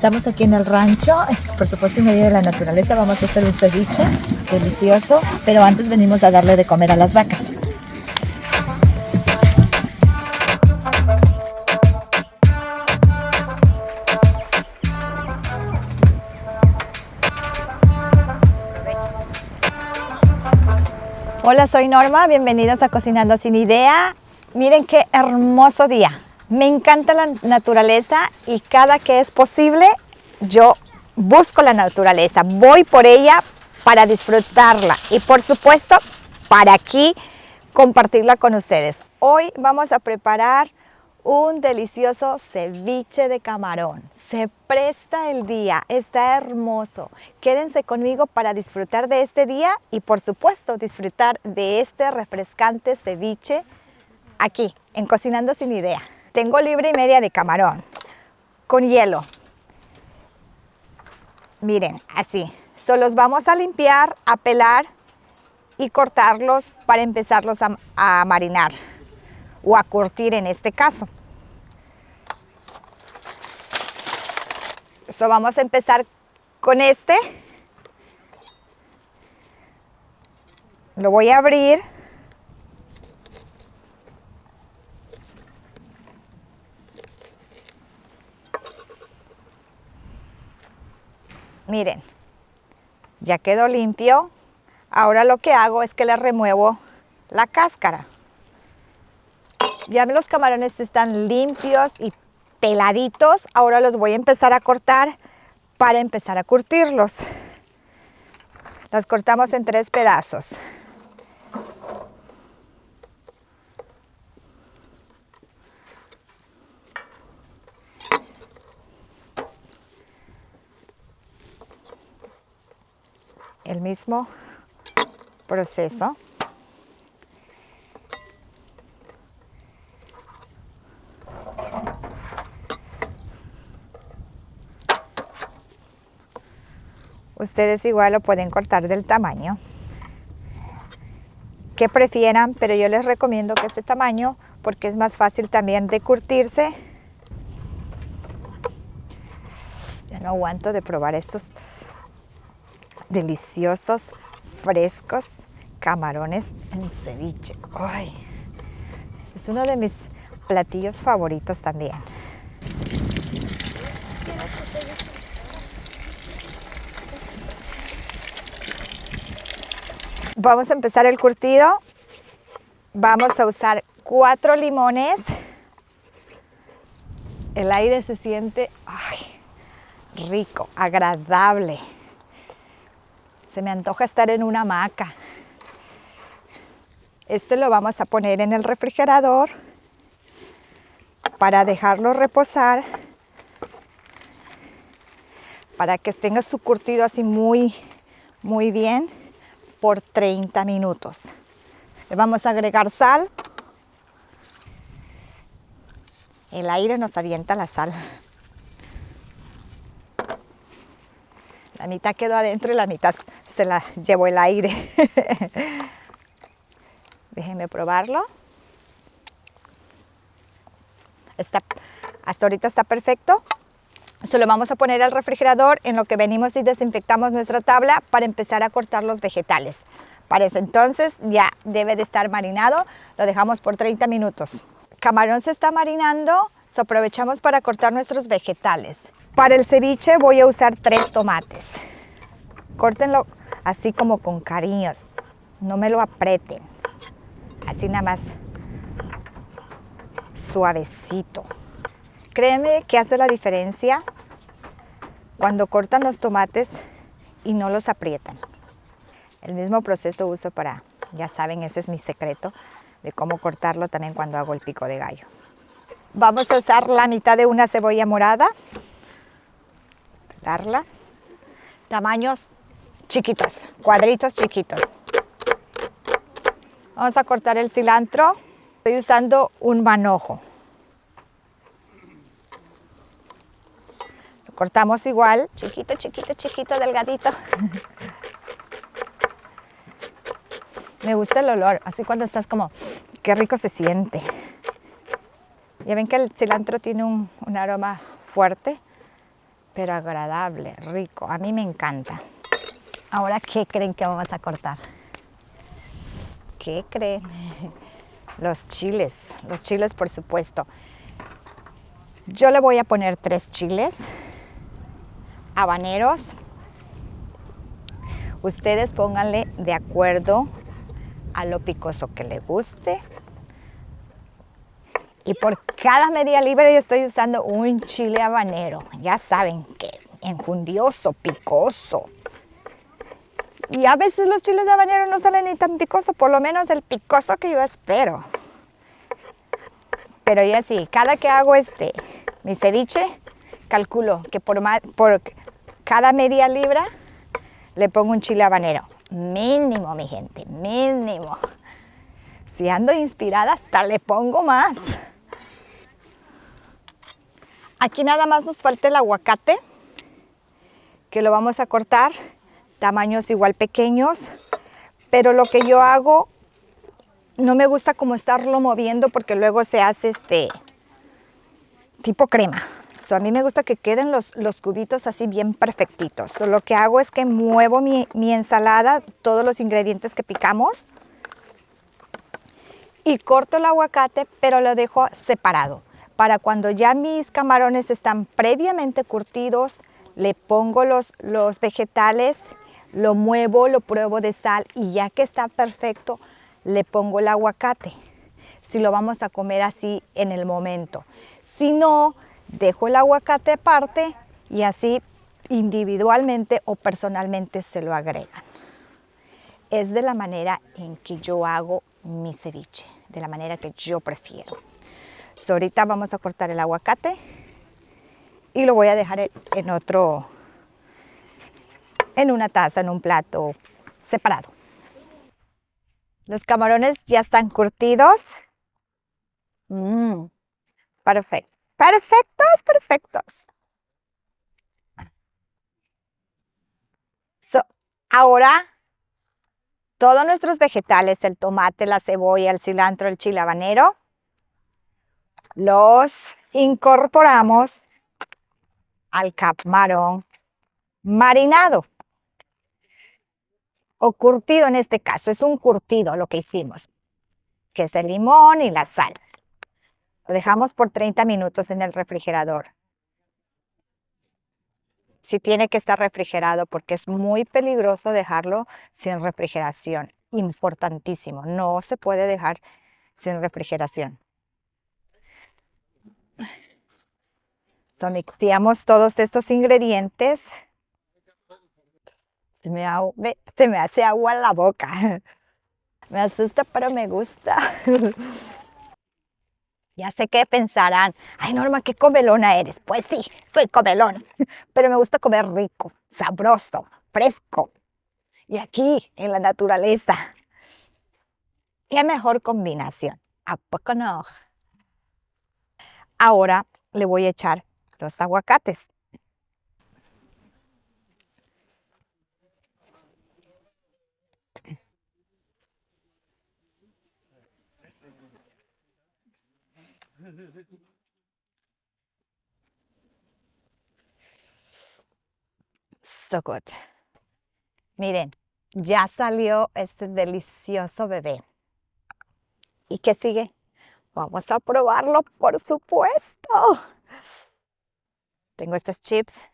Estamos aquí en el rancho, por supuesto en medio de la naturaleza. Vamos a hacer un ceviche delicioso, pero antes venimos a darle de comer a las vacas. Hola, soy Norma, bienvenidos a Cocinando Sin Idea. Miren qué hermoso día. Me encanta la naturaleza y cada que es posible yo busco la naturaleza, voy por ella para disfrutarla y por supuesto para aquí compartirla con ustedes. Hoy vamos a preparar un delicioso ceviche de camarón. Se presta el día, está hermoso. Quédense conmigo para disfrutar de este día y por supuesto disfrutar de este refrescante ceviche aquí en Cocinando Sin Idea. Tengo libra y media de camarón con hielo. Miren, así. Los vamos a limpiar, a pelar y cortarlos para empezarlos a marinar o a curtir en este caso. Vamos a empezar con este. Lo voy a abrir. Miren, ya quedó limpio. Ahora lo que hago es que le remuevo la cáscara. Ya los camarones están limpios y peladitos. Ahora los voy a empezar a cortar para empezar a curtirlos. Los cortamos en 3 pedazos. El mismo proceso. Ustedes igual lo pueden cortar del tamaño que prefieran, pero yo les recomiendo que este tamaño porque es más fácil también de curtirse. Ya no aguanto de probar estos deliciosos, frescos camarones en ceviche. ¡Ay! Es uno de mis platillos favoritos también. Vamos a empezar el curtido. Vamos a usar 4 limones. El aire se siente rico, agradable. Se me antoja estar en una hamaca. Este lo vamos a poner en el refrigerador para dejarlo reposar, para que tenga su curtido así muy bien por 30 minutos. Le vamos a agregar sal. El aire nos avienta la sal. La mitad quedó adentro y la mitad se la llevó el aire. Déjenme probarlo. Hasta ahorita está perfecto. Se lo vamos a poner al refrigerador en lo que venimos y desinfectamos nuestra tabla para empezar a cortar los vegetales. Para ese entonces ya debe de estar marinado. Lo dejamos por 30 minutos. El camarón se está marinando. Aprovechamos para cortar nuestros vegetales. Para el ceviche voy a usar 3 tomates. Córtenlo así como con cariño. No me lo aprieten. Así nada más suavecito. Créeme que hace la diferencia cuando cortan los tomates y no los aprietan. El mismo proceso uso para, ya saben, ese es mi secreto de cómo cortarlo también cuando hago el pico de gallo. Vamos a usar la mitad de una cebolla morada. Pelarla. Tamaños chiquitos, cuadritos chiquitos. Vamos a cortar el cilantro. Estoy usando un manojo. Lo cortamos igual, chiquito, chiquito, chiquito, delgadito. Me gusta el olor, así cuando estás como, qué rico se siente. Ya ven que el cilantro tiene un aroma fuerte. pero agradable, rico. A mí me encanta. Ahora, ¿qué creen que vamos a cortar? ¿Qué creen? Los chiles por supuesto. Yo le voy a poner 3 chiles habaneros. Ustedes pónganle de acuerdo a lo picoso que le guste. Y por cada media libra yo estoy usando un chile habanero. Ya saben que enjundioso, picoso. Y a veces los chiles habaneros no salen ni tan picosos, por lo menos el picoso que yo espero. Pero ya sí, cada que hago mi ceviche, calculo que por cada media libra le pongo un chile habanero. Mínimo, mi gente, mínimo. Si ando inspirada, hasta le pongo más. Aquí nada más nos falta el aguacate, que lo vamos a cortar, tamaños igual pequeños, pero lo que yo hago, no me gusta como estarlo moviendo porque luego se hace tipo crema. A mí me gusta que queden los cubitos así bien perfectitos. Lo que hago es que muevo mi ensalada, todos los ingredientes que picamos, y corto el aguacate, pero lo dejo separado. Para cuando ya mis camarones están previamente curtidos, le pongo los vegetales, lo muevo, lo pruebo de sal y ya que está perfecto, le pongo el aguacate. Si lo vamos a comer así en el momento. Si no, dejo el aguacate aparte y así individualmente o personalmente se lo agregan. Es de la manera en que yo hago mi ceviche, de la manera que yo prefiero. Ahorita vamos a cortar el aguacate y lo voy a dejar en una taza, en un plato separado. Los camarones ya están curtidos. Perfecto. Perfectos. Ahora, todos nuestros vegetales, el tomate, la cebolla, el cilantro, el chile habanero, los incorporamos al camarón marinado o curtido en este caso. Es un curtido lo que hicimos, que es el limón y la sal. Lo dejamos por 30 minutos en el refrigerador. Sí tiene que estar refrigerado porque es muy peligroso dejarlo sin refrigeración. Importantísimo, no se puede dejar sin refrigeración. Mixeamos todos estos ingredientes. Se me hace agua en la boca. Me asusta, pero me gusta. Ya sé que pensarán, ay Norma, qué comelona eres. Pues sí, soy comelona, pero me gusta comer rico, sabroso, fresco. Y aquí, en la naturaleza. ¿Qué mejor combinación? ¿A poco no? Ahora le voy a echar los aguacates. So good. Miren, ya salió este delicioso bebé. ¿Y qué sigue? Vamos a probarlo, por supuesto. Tengo estos chips.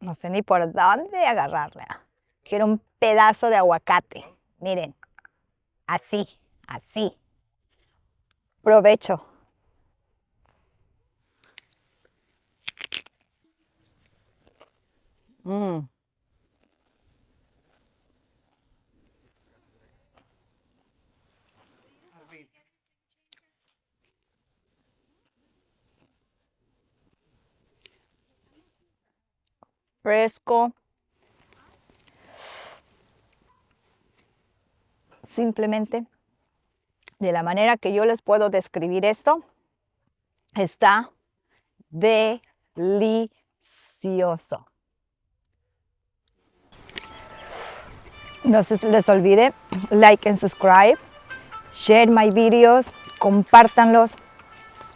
No sé ni por dónde agarrarle. Quiero un pedazo de aguacate. Miren, así, así. Provecho. Fresco. Simplemente, de la manera que yo les puedo describir esto, está delicioso. No se les olvide like and subscribe, share my videos, compártanlos,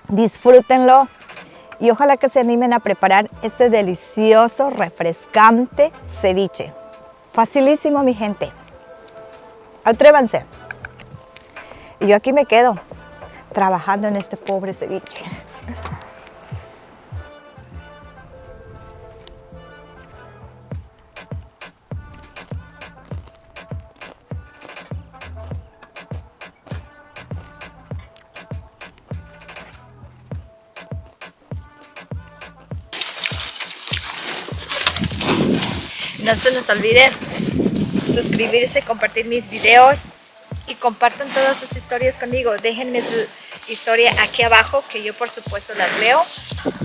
Disfrútenlo y ojalá que se animen a preparar este delicioso, refrescante ceviche. Facilísimo, mi gente. Atrévanse. Y yo aquí me quedo trabajando en este pobre ceviche. No se nos olvide suscribirse, compartir mis videos y compartan todas sus historias conmigo. Déjenme su historia aquí abajo, que yo por supuesto las leo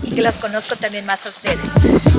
y que las conozco también más a ustedes.